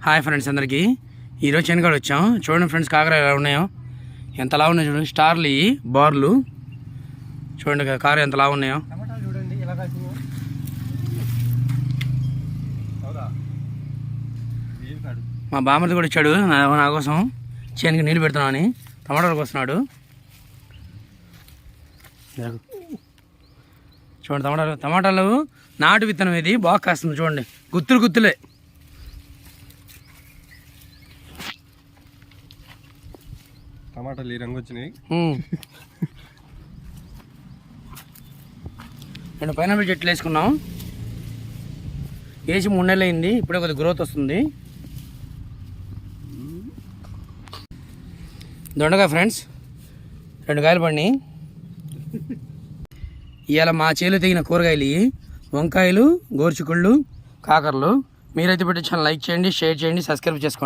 Hi friends అందరికీ ఈరోజు శనగడు వచ్చాం. చూడండి ఫ్రెండ్స్, కాకర ఎలా ఉన్నాయో, ఎంతలా ఉన్నాయో చూడండి. స్టార్లు ఈ బార్లు చూడండి, కాకర ఎంతలా ఉన్నాయో. మా బామ్మది కూడా ఇచ్చాడు నా కోసం, చేనుకి నీళ్ళు పెడుతున్నావు అని. టమాటాలకు వస్తున్నాడు చూడండి. టమాటాలు నాటు విత్తనం, ఇది బాగా కాస్తుంది చూడండి, గుత్తులే. టమాటాలు ఈ రంగు వచ్చినాయి. నేను పైనాపిల్ చెట్లు వేసుకున్నాం, వేసి 3 నెలలు అయింది. ఇప్పుడే కొద్దిగా గ్రోత్ వస్తుంది. దొండకాయ ఫ్రెండ్స్ 2 కాయలు పడినాయి. ఇవాళ మా చేలు తెగిన కూరగాయలు వంకాయలు, గోరుచిక్కుళ్ళు, కాకరలు. మీరైతే పెట్టి ఛానల్ లైక్ చేయండి, షేర్ చేయండి, సబ్స్క్రైబ్ చేసుకోండి.